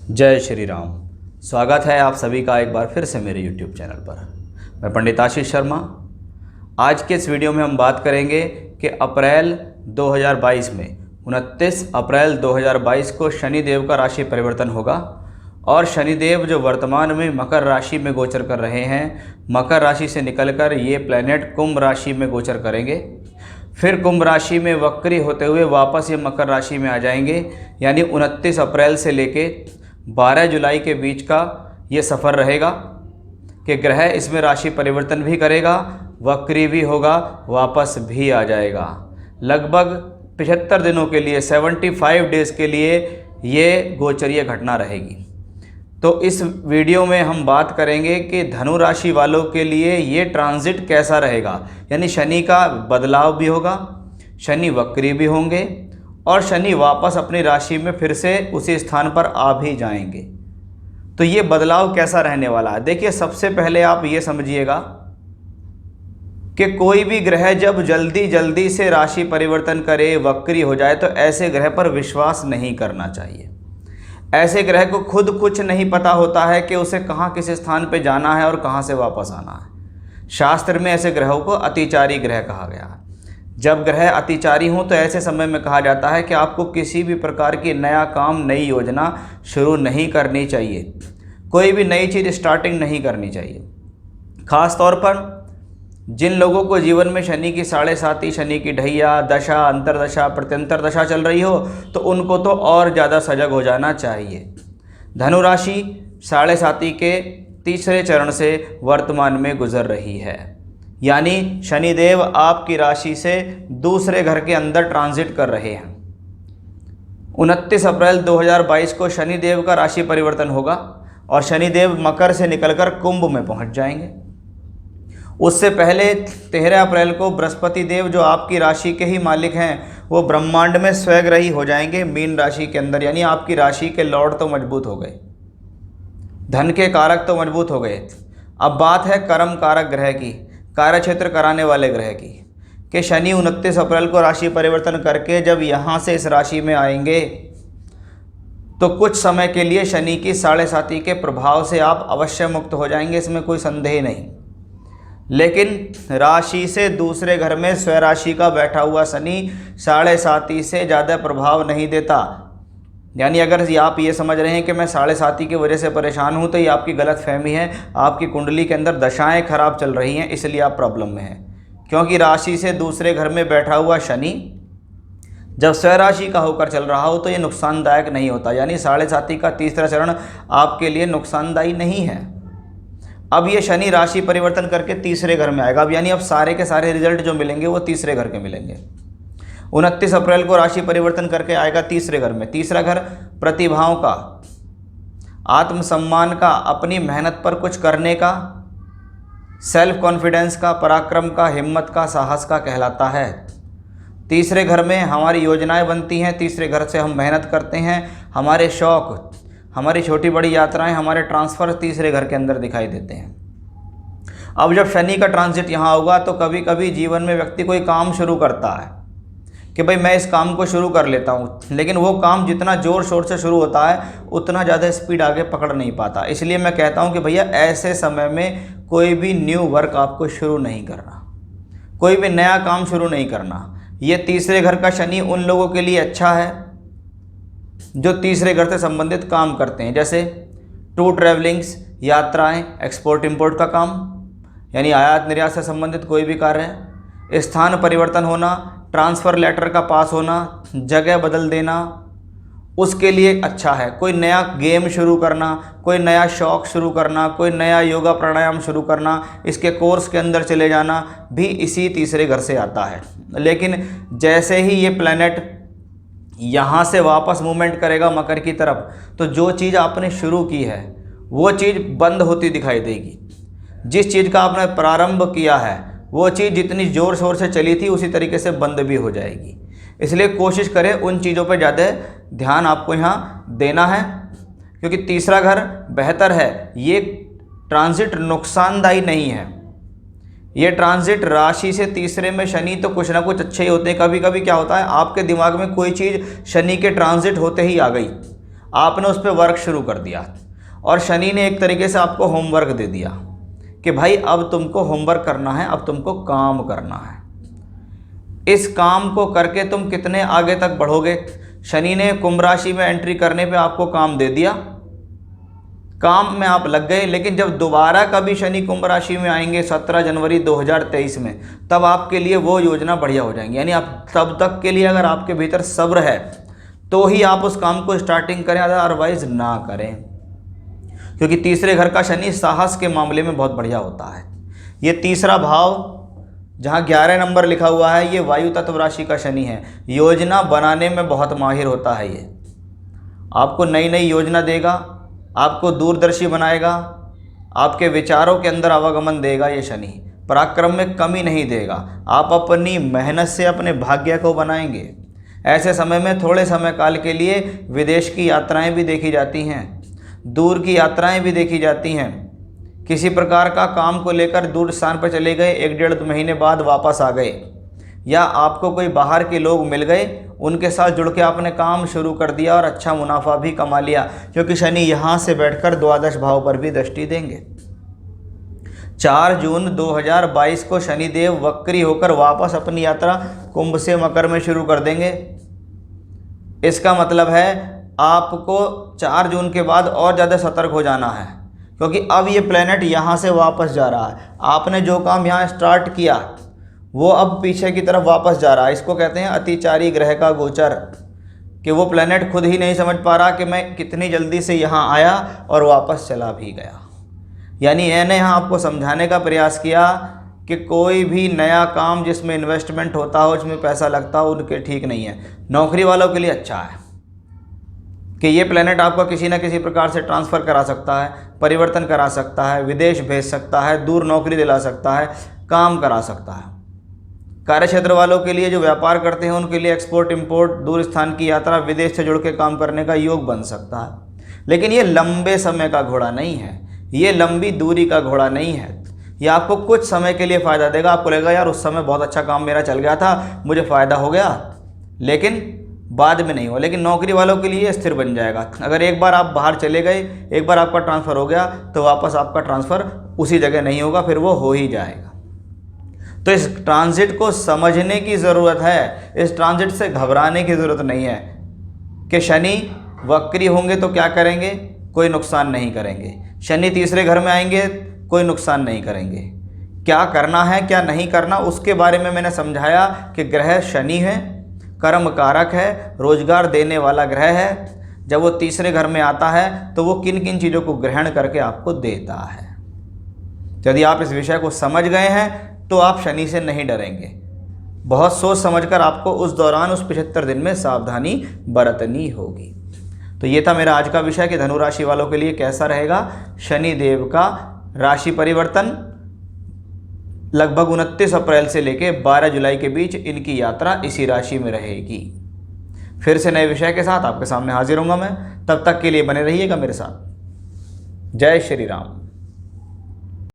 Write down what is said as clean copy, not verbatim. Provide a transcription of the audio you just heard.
जय श्री राम। स्वागत है आप सभी का एक बार फिर से मेरे YouTube चैनल पर। मैं पंडित आशीष शर्मा। आज के इस वीडियो में हम बात करेंगे कि अप्रैल 2022 में 29 अप्रैल 2022 को शनिदेव का राशि परिवर्तन होगा और शनिदेव जो वर्तमान में मकर राशि में गोचर कर रहे हैं, मकर राशि से निकलकर ये प्लैनेट कुंभ राशि में गोचर करेंगे। फिर कुंभ राशि में वक्री होते हुए वापस ये मकर राशि में आ जाएंगे। यानी 29 अप्रैल से लेके 12 जुलाई के बीच का ये सफ़र रहेगा कि ग्रह इसमें राशि परिवर्तन भी करेगा, वक्री भी होगा, वापस भी आ जाएगा। लगभग 75 दिनों के लिए 75 डेज़ के लिए ये गोचरीय घटना रहेगी। तो इस वीडियो में हम बात करेंगे कि धनु राशि वालों के लिए ये ट्रांजिट कैसा रहेगा। यानी शनि का बदलाव भी होगा, शनि वक्री भी होंगे और शनि वापस अपनी राशि में फिर से उसी स्थान पर आ भी जाएंगे। तो ये बदलाव कैसा रहने वाला है, देखिए सबसे पहले आप ये समझिएगा कि कोई भी ग्रह जब जल्दी से राशि परिवर्तन करे, वक्री हो जाए, तो ऐसे ग्रह पर विश्वास नहीं करना चाहिए। ऐसे ग्रह को खुद कुछ नहीं पता होता है कि उसे कहाँ किस स्थान पे जाना है और कहाँ से वापस आना है। शास्त्र में ऐसे ग्रहों को अतिचारी ग्रह कहा गया है। जब ग्रह अतिचारी हों तो ऐसे समय में कहा जाता है कि आपको किसी भी प्रकार की नया काम, नई योजना शुरू नहीं करनी चाहिए, कोई भी नई चीज़ स्टार्टिंग नहीं करनी चाहिए। ख़ास तौर पर जिन लोगों को जीवन में शनि की 7.5, शनि की ढैया, दशा, अंतरदशा, प्रत्यंतर दशा चल रही हो, तो उनको तो और ज़्यादा सजग हो जाना चाहिए। धनु राशि 7.5 के तीसरे चरण से वर्तमान में गुजर रही है। यानी शनिदेव आपकी राशि से दूसरे घर के अंदर ट्रांजिट कर रहे हैं। 29 अप्रैल 2022 को शनिदेव का राशि परिवर्तन होगा और शनिदेव मकर से निकलकर कुंभ में पहुंच जाएंगे। उससे पहले 13 अप्रैल को बृहस्पति देव जो आपकी राशि के ही मालिक हैं, वो ब्रह्मांड में स्वग्रही हो जाएंगे मीन राशि के अंदर। यानी आपकी राशि के लॉर्ड तो मजबूत हो गए, धन के कारक तो मजबूत हो गए। अब बात है कर्म कारक ग्रह की, कार्यक्षेत्र कराने वाले ग्रह की, कि शनि 29 अप्रैल को राशि परिवर्तन करके जब यहाँ से इस राशि में आएंगे तो कुछ समय के लिए शनि की 7.5 के प्रभाव से आप अवश्य मुक्त हो जाएंगे, इसमें कोई संदेह नहीं। लेकिन राशि से दूसरे घर में स्वराशि का बैठा हुआ शनि 7.5 से ज़्यादा प्रभाव नहीं देता। यानी अगर आप ये समझ रहे हैं कि मैं 7.5 की वजह से परेशान हूँ, तो ये आपकी गलत फहमी है। आपकी कुंडली के अंदर दशाएं खराब चल रही हैं, इसलिए आप प्रॉब्लम में हैं। क्योंकि राशि से दूसरे घर में बैठा हुआ शनि जब स्वराशि का होकर चल रहा हो तो ये नुकसानदायक नहीं होता। यानी 7.5 का तीसरा चरण आपके लिए नुकसानदायी नहीं है। अब ये शनि राशि परिवर्तन करके तीसरे घर में आएगा। अब यानी अब सारे के सारे रिजल्ट जो मिलेंगे वो तीसरे घर के मिलेंगे। 29 अप्रैल को राशि परिवर्तन करके आएगा तीसरे घर में। तीसरा घर प्रतिभाओं का, आत्मसम्मान का, अपनी मेहनत पर कुछ करने का, सेल्फ कॉन्फिडेंस का, पराक्रम का, हिम्मत का, साहस का कहलाता है। तीसरे घर में हमारी योजनाएं बनती हैं, तीसरे घर से हम मेहनत करते हैं, हमारे शौक़, हमारी छोटी बड़ी यात्राएं, हमारे ट्रांसफ़र तीसरे घर के अंदर दिखाई देते हैं। अब जब शनि का ट्रांजिट यहाँ होगा तो कभी कभी जीवन में व्यक्ति कोई काम शुरू करता है कि भाई मैं इस काम को शुरू कर लेता हूँ, लेकिन वो काम जितना ज़ोर शोर से शुरू होता है उतना ज़्यादा स्पीड आगे पकड़ नहीं पाता। इसलिए मैं कहता हूँ कि भैया ऐसे समय में कोई भी न्यू वर्क आपको शुरू नहीं करना, कोई भी नया काम शुरू नहीं करना। ये तीसरे घर का शनि उन लोगों के लिए अच्छा है जो तीसरे घर से संबंधित काम करते हैं, जैसे टूर ट्रैवलिंग्स, यात्राएं, एक्सपोर्ट इंपोर्ट का काम, यानी आयात निर्यात से संबंधित कोई भी कार्य है, स्थान परिवर्तन होना, ट्रांसफ़र लेटर का पास होना, जगह बदल देना, उसके लिए अच्छा है। कोई नया गेम शुरू करना, कोई नया शौक़ शुरू करना, कोई नया योगा प्राणायाम शुरू करना, इसके कोर्स के अंदर चले जाना भी इसी तीसरे घर से आता है। लेकिन जैसे ही ये प्लैनेट यहाँ से वापस मूवमेंट करेगा मकर की तरफ, तो जो चीज़ आपने शुरू की है वो चीज़ बंद होती दिखाई देगी। जिस चीज़ का आपने प्रारंभ किया है वो चीज़ जितनी ज़ोर शोर से चली थी उसी तरीके से बंद भी हो जाएगी। इसलिए कोशिश करें उन चीज़ों पर ज़्यादा ध्यान आपको यहाँ देना है, क्योंकि तीसरा घर बेहतर है। ये ट्रांजिट नुकसानदायी नहीं है। ये ट्रांजिट राशि से तीसरे में शनि तो कुछ ना कुछ अच्छे ही होते हैं। कभी कभी क्या होता है, आपके दिमाग में कोई चीज़ शनि के ट्रांजिट होते ही आ गई, आपने उस पर वर्क शुरू कर दिया और शनि ने एक तरीके से आपको होमवर्क दे दिया कि भाई अब तुमको होमवर्क करना है, अब तुमको काम करना है। इस काम को करके तुम कितने आगे तक बढ़ोगे। शनि ने कुंभ राशि में एंट्री करने पे आपको काम दे दिया, काम में आप लग गए, लेकिन जब दोबारा कभी शनि कुंभ राशि में आएंगे 17 जनवरी 2023 में, तब आपके लिए वो योजना बढ़िया हो जाएंगी। यानी आप तब तक के लिए अगर आपके भीतर सब्र है तो ही आप उस काम को स्टार्टिंग करें, अदरवाइज ना करें, क्योंकि तीसरे घर का शनि साहस के मामले में बहुत बढ़िया होता है। ये तीसरा भाव जहाँ 11 नंबर लिखा हुआ है, ये वायु तत्व राशि का शनि है। योजना बनाने में बहुत माहिर होता है। ये आपको नई नई योजना देगा, आपको दूरदर्शी बनाएगा, आपके विचारों के अंदर आवागमन देगा। ये शनि पराक्रम में कमी नहीं देगा। आप अपनी मेहनत से अपने भाग्य को बनाएंगे। ऐसे समय में थोड़े समय काल के लिए विदेश की यात्राएं भी देखी जाती हैं, दूर की यात्राएं भी देखी जाती हैं। किसी प्रकार का काम को लेकर दूर स्थान पर चले गए, 1-1.5 महीने बाद वापस आ गए, या आपको कोई बाहर के लोग मिल गए, उनके साथ जुड़ के आपने काम शुरू कर दिया और अच्छा मुनाफा भी कमा लिया, क्योंकि शनि यहाँ से बैठकर द्वादश भाव पर भी दृष्टि देंगे। 4 जून 2022 को शनिदेव वक्री होकर वापस अपनी यात्रा कुंभ से मकर में शुरू कर देंगे। इसका मतलब है आपको 4 जून के बाद और ज़्यादा सतर्क हो जाना है, क्योंकि अब ये प्लेनेट यहाँ से वापस जा रहा है। आपने जो काम यहाँ स्टार्ट किया वो अब पीछे की तरफ वापस जा रहा है। इसको कहते हैं अतिचारी ग्रह का गोचर, कि वो प्लेनेट खुद ही नहीं समझ पा रहा कि मैं कितनी जल्दी से यहाँ आया और वापस चला भी गया। यानी मैंने यहाँ आपको समझाने का प्रयास किया कि कोई भी नया काम जिसमें इन्वेस्टमेंट होता हो, जिसमें पैसा लगता हो, उनके ठीक नहीं है। नौकरी वालों के लिए अच्छा है कि ये प्लेनेट आपको किसी न किसी प्रकार से ट्रांसफ़र करा सकता है, परिवर्तन करा सकता है, विदेश भेज सकता है, दूर नौकरी दिला सकता है, काम करा सकता है। कार्य क्षेत्र वालों के लिए, जो व्यापार करते हैं, उनके लिए एक्सपोर्ट इंपोर्ट, दूर स्थान की यात्रा, विदेश से जुड़ के काम करने का योग बन सकता है। लेकिन ये लंबे समय का घोड़ा नहीं है, ये लंबी दूरी का घोड़ा नहीं है। ये आपको कुछ समय के लिए फ़ायदा देगा। आपको लगेगा यार उस समय बहुत अच्छा काम मेरा चल गया था, मुझे फ़ायदा हो गया, लेकिन बाद में नहीं हुआ। लेकिन नौकरी वालों के लिए स्थिर बन जाएगा। अगर एक बार आप बाहर चले गए, एक बार आपका ट्रांसफ़र हो गया, तो वापस आपका ट्रांसफ़र उसी जगह नहीं होगा, फिर वो हो ही जाएगा। तो इस ट्रांजिट को समझने की ज़रूरत है, इस ट्रांजिट से घबराने की ज़रूरत नहीं है कि शनि वक्री होंगे तो क्या करेंगे, कोई नुकसान नहीं करेंगे। शनि तीसरे घर में आएंगे, कोई नुकसान नहीं करेंगे। क्या करना है क्या नहीं करना, उसके बारे में मैंने समझाया कि ग्रह शनि है, कर्म कारक है, रोजगार देने वाला ग्रह है। जब वो तीसरे घर में आता है तो वो किन किन चीज़ों को ग्रहण करके आपको देता है। यदि आप इस विषय को समझ गए हैं तो आप शनि से नहीं डरेंगे। बहुत सोच समझकर आपको उस दौरान, उस 75 दिन में सावधानी बरतनी होगी। तो ये था मेरा आज का विषय कि धनु राशि वालों के लिए कैसा रहेगा शनि देव का राशि परिवर्तन। लगभग 29 अप्रैल से लेके 12 जुलाई के बीच इनकी यात्रा इसी राशि में रहेगी। फिर से नए विषय के साथ आपके सामने हाजिर होऊंगा मैं। तब तक के लिए बने रहिएगा मेरे साथ। जय श्री राम।